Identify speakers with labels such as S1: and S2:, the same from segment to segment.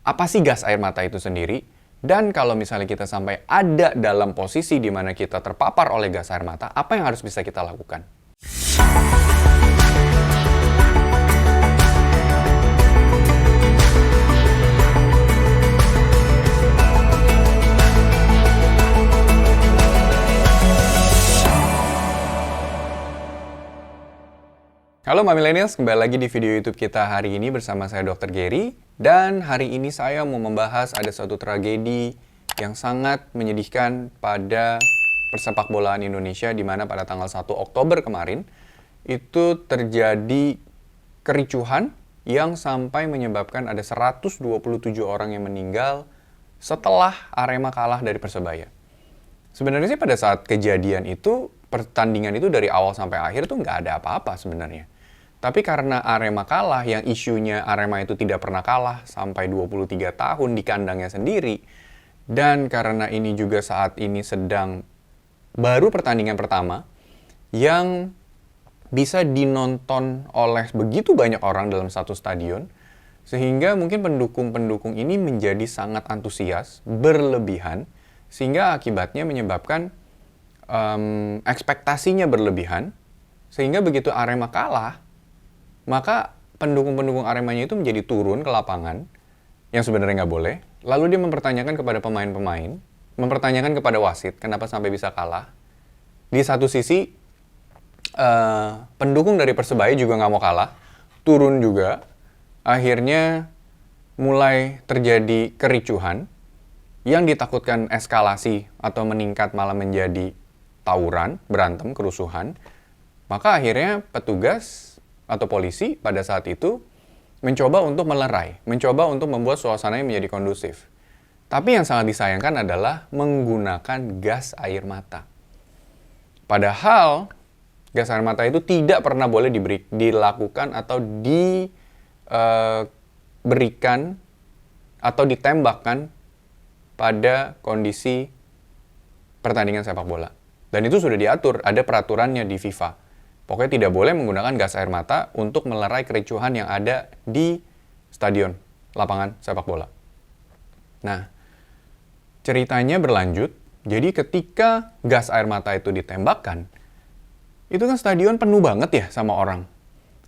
S1: Apa sih gas air mata itu sendiri? Dan kalau misalnya kita sampai ada dalam posisi di mana kita terpapar oleh gas air mata, apa yang harus bisa kita lakukan? Halo Mami Millennials, kembali lagi di video YouTube kita hari ini bersama saya Dr. Gary. Dan hari ini saya mau membahas ada suatu tragedi yang sangat menyedihkan pada persepak bolaan Indonesia, di mana pada tanggal 1 Oktober kemarin itu terjadi kericuhan yang sampai menyebabkan ada 127 orang yang meninggal setelah Arema kalah dari Persebaya. Sebenarnya sih pada saat kejadian itu, pertandingan itu dari awal sampai akhir tuh nggak ada apa-apa sebenarnya. Tapi karena Arema kalah, yang isunya Arema itu tidak pernah kalah sampai 23 tahun di kandangnya sendiri, dan karena ini juga saat ini sedang baru pertandingan pertama yang bisa dinonton oleh begitu banyak orang dalam satu stadion, sehingga mungkin pendukung-pendukung ini menjadi sangat antusias, berlebihan, sehingga akibatnya menyebabkan ekspektasinya berlebihan, sehingga begitu Arema kalah, maka pendukung-pendukung Aremanya itu menjadi turun ke lapangan, yang sebenarnya nggak boleh. Lalu dia mempertanyakan kepada pemain-pemain, mempertanyakan kepada wasit, kenapa sampai bisa kalah. Di satu sisi, pendukung dari Persebaya juga nggak mau kalah, turun juga. Akhirnya mulai terjadi kericuhan, yang ditakutkan eskalasi atau meningkat malah menjadi tawuran, berantem, kerusuhan. Maka akhirnya petugas atau polisi pada saat itu mencoba untuk melerai, mencoba untuk membuat suasananya menjadi kondusif. Tapi yang sangat disayangkan adalah menggunakan gas air mata. Padahal gas air mata itu tidak pernah boleh dilakukan atau diberikan atau ditembakkan pada kondisi pertandingan sepak bola. Dan itu sudah diatur, ada peraturannya di FIFA. Pokoknya tidak boleh menggunakan gas air mata untuk melerai kericuhan yang ada di stadion, lapangan sepak bola. Nah, ceritanya berlanjut. Jadi ketika gas air mata itu ditembakkan, itu kan stadion penuh banget ya sama orang.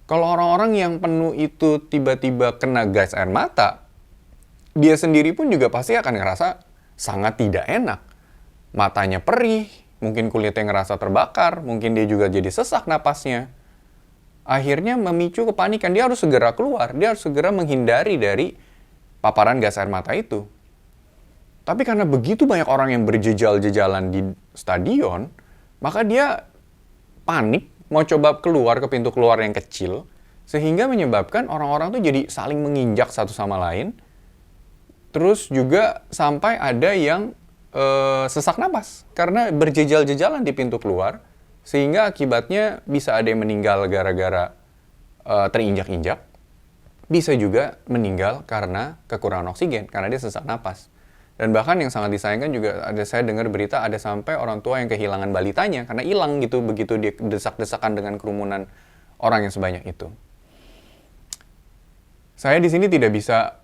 S1: Kalau orang-orang yang penuh itu tiba-tiba kena gas air mata, dia sendiri pun juga pasti akan ngerasa sangat tidak enak. Matanya perih, mungkin kulitnya ngerasa terbakar, mungkin dia juga jadi sesak napasnya. Akhirnya memicu kepanikan, dia harus segera keluar, dia harus segera menghindari dari paparan gas air mata itu. Tapi karena begitu banyak orang yang berjejal-jejalan di stadion, maka dia panik, mau coba keluar ke pintu keluar yang kecil, sehingga menyebabkan orang-orang tuh jadi saling menginjak satu sama lain. Terus juga sampai ada yang sesak napas karena berjejal-jejalan di pintu keluar, sehingga akibatnya bisa ada yang meninggal gara-gara terinjak-injak, bisa juga meninggal karena kekurangan oksigen, karena dia sesak napas. Dan bahkan yang sangat disayangkan juga saya dengar berita ada sampai orang tua yang kehilangan balitanya karena hilang gitu begitu dia desak-desakan dengan kerumunan orang yang sebanyak itu. Saya di sini tidak bisa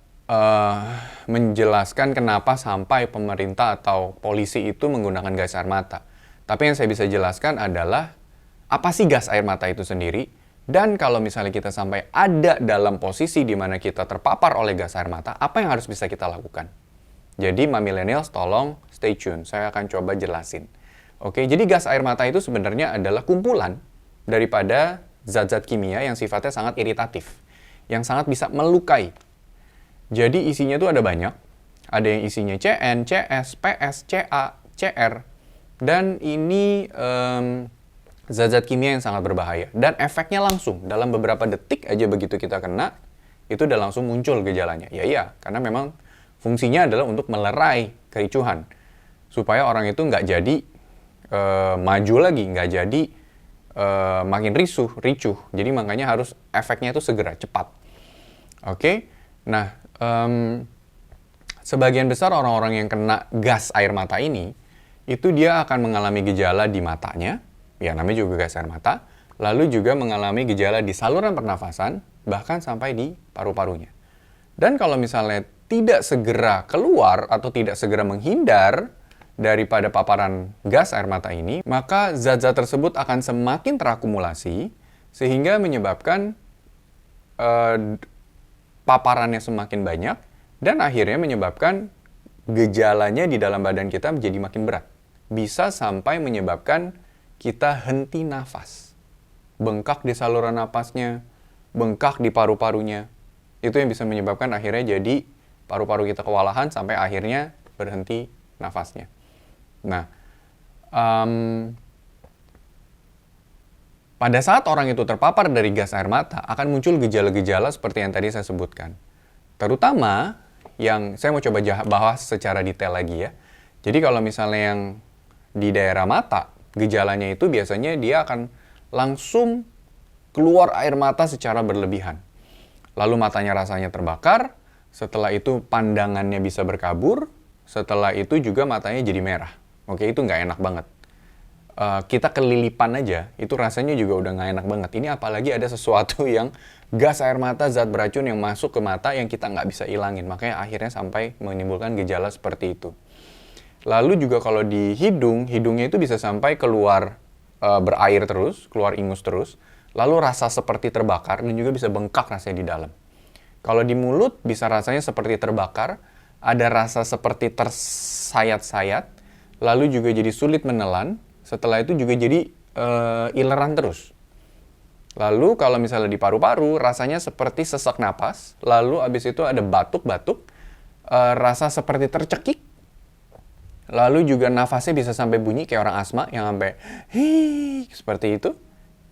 S1: menjelaskan kenapa sampai pemerintah atau polisi itu menggunakan gas air mata. Tapi yang saya bisa jelaskan adalah apa sih gas air mata itu sendiri, dan kalau misalnya kita sampai ada dalam posisi di mana kita terpapar oleh gas air mata, apa yang harus bisa kita lakukan. Jadi Mami Millennials tolong stay tune, saya akan coba jelasin. Oke, jadi gas air mata itu sebenarnya adalah kumpulan daripada zat-zat kimia yang sifatnya sangat iritatif, yang sangat bisa melukai. Jadi isinya tuh ada banyak, ada yang isinya CN, CS, PS, CA, CR, dan ini zat-zat kimia yang sangat berbahaya. Dan efeknya langsung, dalam beberapa detik aja begitu kita kena, itu udah langsung muncul gejalanya. Ya, karena memang fungsinya adalah untuk melerai kericuhan, supaya orang itu nggak jadi maju lagi, nggak jadi makin ricuh. Jadi makanya harus efeknya itu segera, cepat. Oke, nah sebagian besar orang-orang yang kena gas air mata ini, itu dia akan mengalami gejala di matanya, ya namanya juga gas air mata, lalu juga mengalami gejala di saluran pernafasan, bahkan sampai di paru-parunya. Dan kalau misalnya tidak segera keluar atau tidak segera menghindar daripada paparan gas air mata ini, maka zat-zat tersebut akan semakin terakumulasi sehingga menyebabkan paparannya semakin banyak dan akhirnya menyebabkan gejalanya di dalam badan kita menjadi makin berat. Bisa sampai menyebabkan kita henti nafas. Bengkak di saluran napasnya, bengkak di paru-parunya. Itu yang bisa menyebabkan akhirnya jadi paru-paru kita kewalahan sampai akhirnya berhenti nafasnya. Nah, pada saat orang itu terpapar dari gas air mata, akan muncul gejala-gejala seperti yang tadi saya sebutkan. Terutama yang saya mau coba bahas secara detail lagi ya. Jadi kalau misalnya yang di daerah mata, gejalanya itu biasanya dia akan langsung keluar air mata secara berlebihan. Lalu matanya rasanya terbakar, setelah itu pandangannya bisa berkabur, setelah itu juga matanya jadi merah. Oke, itu nggak enak banget. Kita kelilipan aja, itu rasanya juga udah nggak enak banget. Ini apalagi ada sesuatu yang gas air mata, zat beracun yang masuk ke mata yang kita nggak bisa ilangin. Makanya akhirnya sampai menimbulkan gejala seperti itu. Lalu juga kalau di hidung, hidungnya itu bisa sampai keluar berair terus, keluar ingus terus. Lalu rasa seperti terbakar dan juga bisa bengkak rasanya di dalam. Kalau di mulut bisa rasanya seperti terbakar, ada rasa seperti tersayat-sayat, lalu juga jadi sulit menelan, setelah itu juga jadi ileran terus. Lalu kalau misalnya di paru-paru, rasanya seperti sesak napas, lalu abis itu ada batuk-batuk, rasa seperti tercekik, lalu juga nafasnya bisa sampai bunyi kayak orang asma yang sampai hii seperti itu.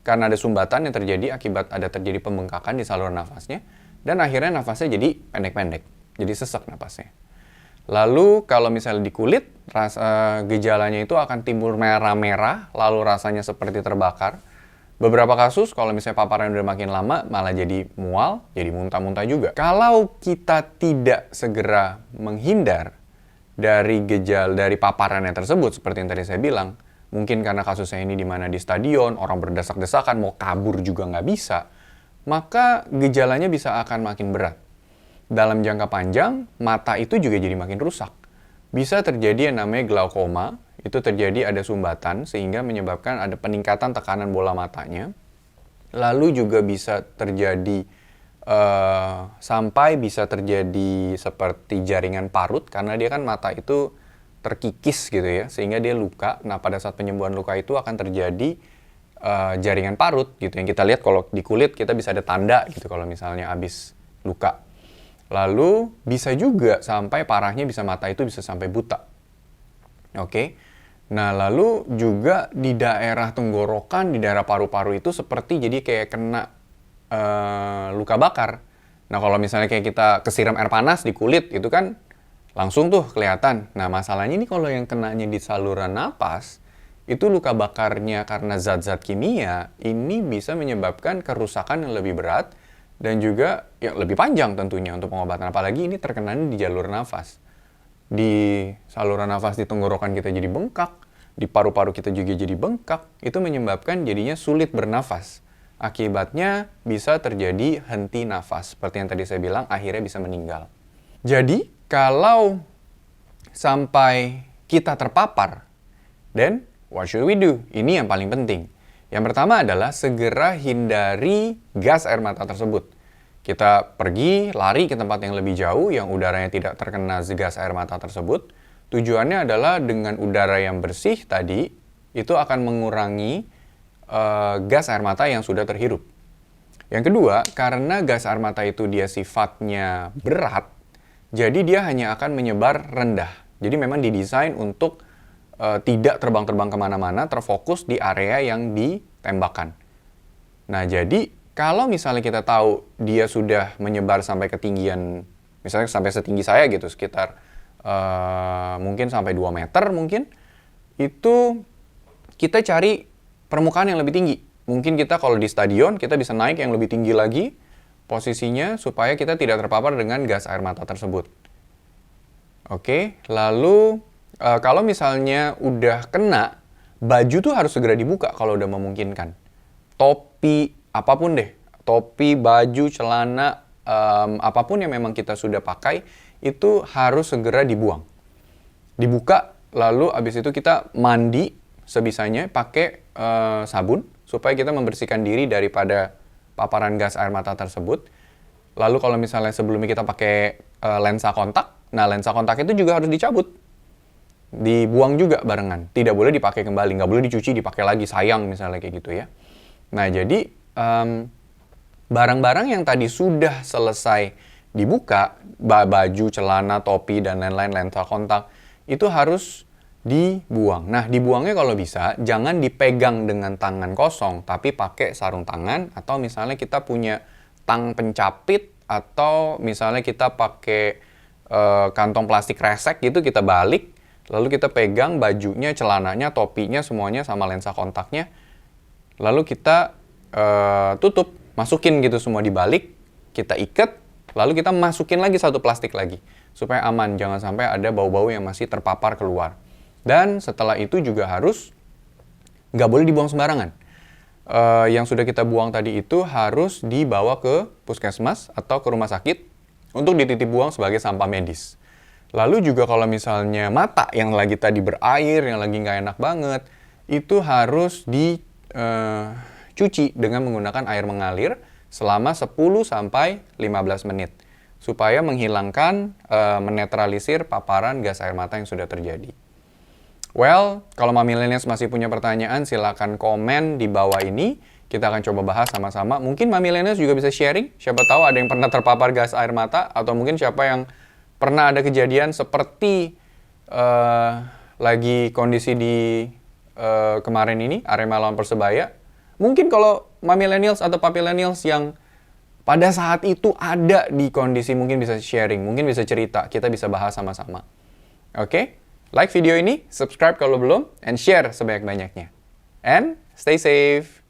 S1: Karena ada sumbatan yang terjadi akibat ada terjadi pembengkakan di saluran nafasnya. Dan akhirnya nafasnya jadi pendek-pendek. Jadi sesak nafasnya. Lalu kalau misalnya di kulit, gejalanya itu akan timbul merah-merah. Lalu rasanya seperti terbakar. Beberapa kasus kalau misalnya paparan udah makin lama malah jadi mual, jadi muntah-muntah juga. Kalau kita tidak segera menghindar dari paparannya tersebut, seperti yang tadi saya bilang, mungkin karena kasusnya ini di mana di stadion, orang berdesak-desakan, mau kabur juga nggak bisa, maka gejalanya bisa akan makin berat. Dalam jangka panjang, mata itu juga jadi makin rusak. Bisa terjadi yang namanya glaukoma, itu terjadi ada sumbatan, sehingga menyebabkan ada peningkatan tekanan bola matanya. Lalu juga bisa terjadi, sampai bisa terjadi seperti jaringan parut, karena dia kan mata itu terkikis gitu ya, sehingga dia luka. Nah, pada saat penyembuhan luka itu akan terjadi jaringan parut gitu. Yang kita lihat kalau di kulit kita bisa ada tanda gitu kalau misalnya habis luka. Lalu bisa juga sampai parahnya bisa mata itu bisa sampai buta. Oke. Nah, lalu juga di daerah tenggorokan, di daerah paru-paru itu seperti jadi kayak kena luka bakar. Nah, kalau misalnya kayak kita kesiram air panas di kulit itu kan langsung tuh kelihatan. Nah, masalahnya ini kalau yang kenanya di saluran napas, itu luka bakarnya karena zat-zat kimia, ini bisa menyebabkan kerusakan yang lebih berat dan juga yang lebih panjang tentunya untuk pengobatan. Apalagi ini terkenanya di jalur nafas. Di saluran nafas di tenggorokan kita jadi bengkak, di paru-paru kita juga jadi bengkak, itu menyebabkan jadinya sulit bernafas. Akibatnya bisa terjadi henti nafas. Seperti yang tadi saya bilang, akhirnya bisa meninggal. Jadi, kalau sampai kita terpapar, then what should we do? Ini yang paling penting. Yang pertama adalah segera hindari gas air mata tersebut. Kita pergi, lari ke tempat yang lebih jauh, yang udaranya tidak terkena gas air mata tersebut. Tujuannya adalah dengan udara yang bersih tadi, itu akan mengurangi gas air mata yang sudah terhirup. Yang kedua, karena gas air mata itu dia sifatnya berat, jadi dia hanya akan menyebar rendah. Jadi memang didesain untuk tidak terbang-terbang kemana-mana, terfokus di area yang ditembakkan. Nah, jadi kalau misalnya kita tahu dia sudah menyebar sampai ketinggian, misalnya sampai setinggi saya gitu, sekitar mungkin sampai 2 meter mungkin, itu kita cari permukaan yang lebih tinggi. Mungkin kita kalau di stadion, kita bisa naik yang lebih tinggi lagi, posisinya supaya kita tidak terpapar dengan gas air mata tersebut. Oke, lalu kalau misalnya udah kena, baju tuh harus segera dibuka kalau udah memungkinkan. Topi, apapun deh. Topi, baju, celana, apapun yang memang kita sudah pakai, itu harus segera dibuang. Dibuka, lalu abis itu kita mandi sebisanya pakai sabun, supaya kita membersihkan diri daripada paparan gas air mata tersebut. Lalu kalau misalnya sebelumnya kita pakai lensa kontak, nah lensa kontak itu juga harus dicabut. Dibuang juga barengan. Tidak boleh dipakai kembali, nggak boleh dicuci, dipakai lagi, sayang misalnya kayak gitu ya. Nah jadi barang-barang yang tadi sudah selesai dibuka, baju, celana, topi, dan lain-lain, lensa kontak, itu harus dibuang. Nah dibuangnya kalau bisa, jangan dipegang dengan tangan kosong, tapi pakai sarung tangan, atau misalnya kita punya tang pencapit, atau misalnya kita pakai kantong plastik resek gitu, kita balik, lalu kita pegang bajunya, celananya, topinya, semuanya sama lensa kontaknya. Lalu kita tutup, masukin gitu semua dibalik, kita ikat, lalu kita masukin lagi satu plastik lagi. Supaya aman, jangan sampai ada bau-bau yang masih terpapar keluar. Dan setelah itu juga harus, nggak boleh dibuang sembarangan. Yang sudah kita buang tadi itu harus dibawa ke puskesmas atau ke rumah sakit untuk dititip buang sebagai sampah medis. Lalu juga kalau misalnya mata yang lagi tadi berair, yang lagi nggak enak banget, itu harus dicuci dengan menggunakan air mengalir selama 10-15 menit. Supaya menghilangkan, menetralisir paparan gas air mata yang sudah terjadi. Well, kalau Mami Millennials masih punya pertanyaan, silakan komen di bawah ini. Kita akan coba bahas sama-sama. Mungkin Mami Millennials juga bisa sharing. Siapa tahu ada yang pernah terpapar gas air mata, atau mungkin siapa yang pernah ada kejadian seperti lagi kondisi di kemarin ini, Arema lawan Persebaya. Mungkin kalau Mami Millennials atau Papi Millennials yang pada saat itu ada di kondisi, mungkin bisa sharing, mungkin bisa cerita, kita bisa bahas sama-sama. Oke? Like video ini, subscribe kalau belum, and share sebanyak-banyaknya. And stay safe!